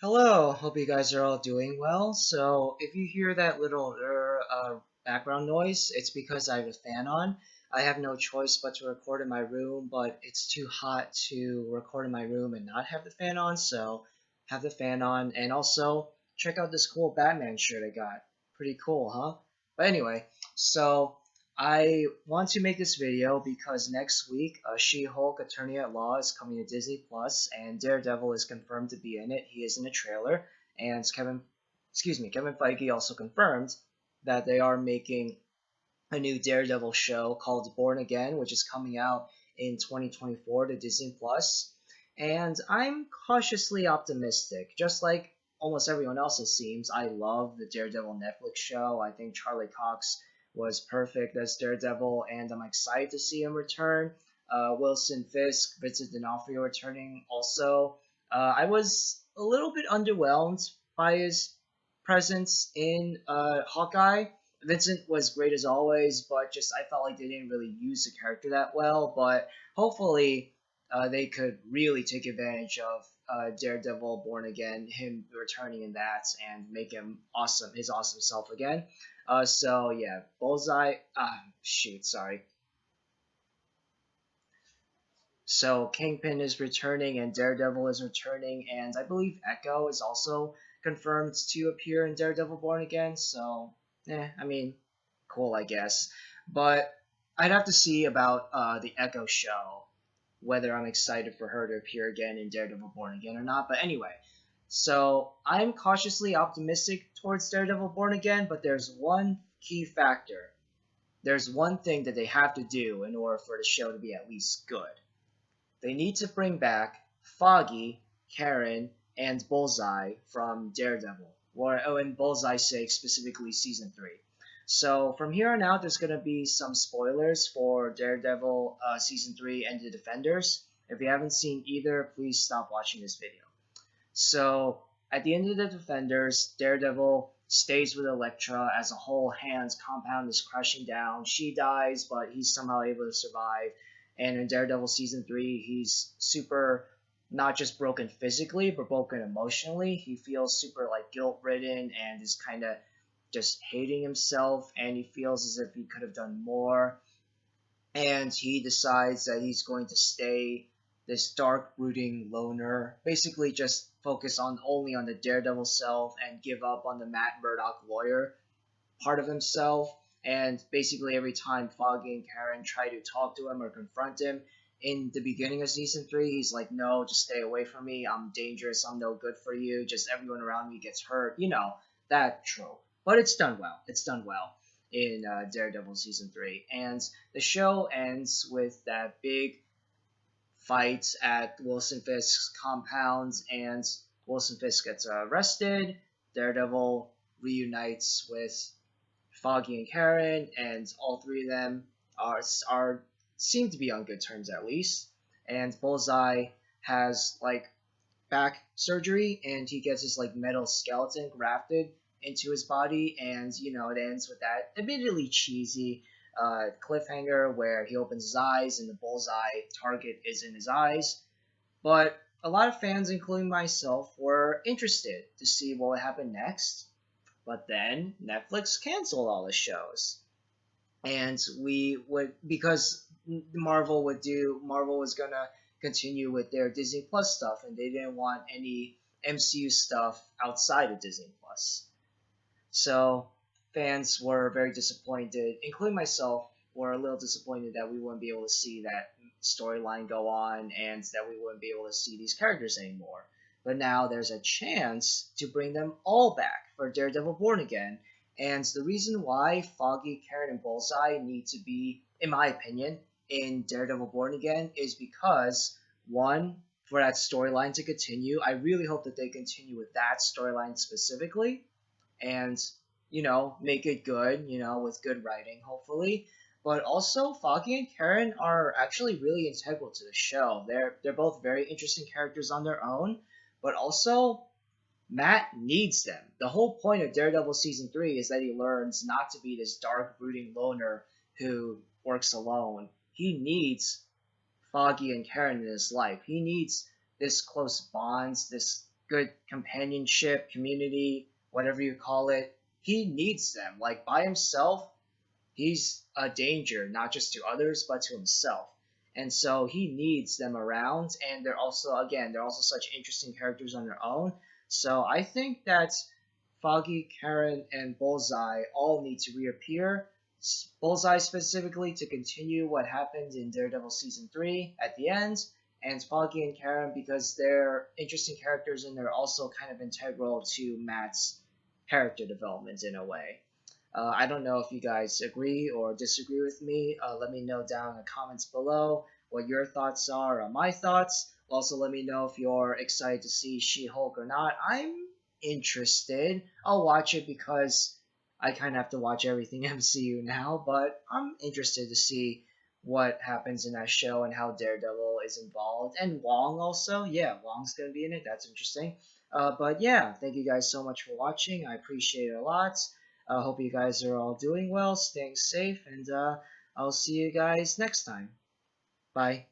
Hello, hope you guys are all doing well. So, if you hear that little background noise, it's because I have a fan on. I have no choice but to record in my room, but it's too hot to record in my room and not have the fan on, so have the fan on. And also, check out this cool Batman shirt I got. Pretty cool, huh? But anyway, so I want to make this video because next week, She-Hulk Attorney at Law is coming to Disney Plus, and Daredevil is confirmed to be in it. He is in a trailer, and Kevin Feige also confirmed that they are making a new Daredevil show called Born Again, which is coming out in 2024 to Disney Plus. And I'm cautiously optimistic, just like almost everyone else it seems. I love the Daredevil Netflix show. I think Charlie Cox was perfect as Daredevil, and I'm excited to see him return. Wilson Fisk, Vincent D'Onofrio returning also. I was a little bit underwhelmed by his presence in Hawkeye. Vincent was great as always, but just I felt like they didn't really use the character that well. But hopefully, they could really take advantage of Daredevil Born Again, him returning in that, and make him awesome, his awesome self again. So yeah, Bullseye. Sorry. So Kingpin is returning, and Daredevil is returning, and I believe Echo is also confirmed to appear in Daredevil Born Again. So, I mean, cool, I guess. But I'd have to see about the Echo show, whether I'm excited for her to appear again in Daredevil Born Again or not. But anyway, so I'm cautiously optimistic towards Daredevil Born Again, but there's one key factor. There's one thing that they have to do in order for the show to be at least good. They need to bring back Foggy, Karen, and Bullseye from Daredevil, or in Bullseye's sake, specifically season 3. So from here on out, there's going to be some spoilers for Daredevil season 3 and the Defenders. If you haven't seen either, please stop watching this video. So at the end of the Defenders, Daredevil stays with Elektra as a whole Hands compound is crashing down. She dies, but he's somehow able to survive. And in Daredevil season 3, he's super not just broken physically, but broken emotionally. He feels super like guilt ridden and is kind of just hating himself, and he feels as if he could have done more. And he decides that he's going to stay this dark, brooding loner, basically just focus on only on the Daredevil self and give up on the Matt Murdock lawyer part of himself. And basically every time Foggy and Karen try to talk to him or confront him in the beginning of season 3, he's like, no, just stay away from me. I'm dangerous. I'm no good for you. Just everyone around me gets hurt. You know, that trope. But it's done well. It's done well in Daredevil season 3. And the show ends with that big fight at Wilson Fisk's compound, and Wilson Fisk gets arrested. Daredevil reunites with Foggy and Karen, and all three of them are seem to be on good terms at least. And Bullseye has like back surgery, and he gets his like metal skeleton grafted into his body, and it ends with that admittedly cheesy cliffhanger where he opens his eyes and the bullseye target is in his eyes. But a lot of fans, including myself, were interested to see what would happen next. But then Netflix canceled all the shows. And we would, because Marvel was gonna continue with their Disney Plus stuff, and they didn't want any MCU stuff outside of Disney Plus. So fans were very disappointed, including myself, were a little disappointed that we wouldn't be able to see that storyline go on and that we wouldn't be able to see these characters anymore. But now there's a chance to bring them all back for Daredevil Born Again. And the reason why Foggy, Karen, and Bullseye need to be, in my opinion, in Daredevil Born Again is because, one, for that storyline to continue, I really hope that they continue with that storyline specifically and, make it good, with good writing, hopefully. But also, Foggy and Karen are actually really integral to the show. They're both very interesting characters on their own, but also Matt needs them. The whole point of Daredevil season 3 is that he learns not to be this dark, brooding loner who works alone. He needs Foggy and Karen in his life. He needs this close bonds, this good companionship, community, whatever you call it. He needs them. Like by himself, he's a danger, not just to others, but to himself. And so he needs them around, and they're also, again, they're also such interesting characters on their own. So I think that Foggy, Karen, and Bullseye all need to reappear. Bullseye specifically to continue what happened in Daredevil season 3 at the end, and Foggy and Karen because they're interesting characters and they're also kind of integral to Matt's character development in a way. I don't know if you guys agree or disagree with me. Let me know down in the comments below what your thoughts are on my thoughts. Also, let me know if you're excited to see She-Hulk or not. I'm interested. I'll watch it because I kind of have to watch everything MCU now, but I'm interested to see what happens in that show and how Daredevil is involved. And Wong also. Yeah, Wong's going to be in it. That's interesting. But yeah, thank you guys so much for watching. I appreciate it a lot. I hope you guys are all doing well, staying safe, and I'll see you guys next time. Bye.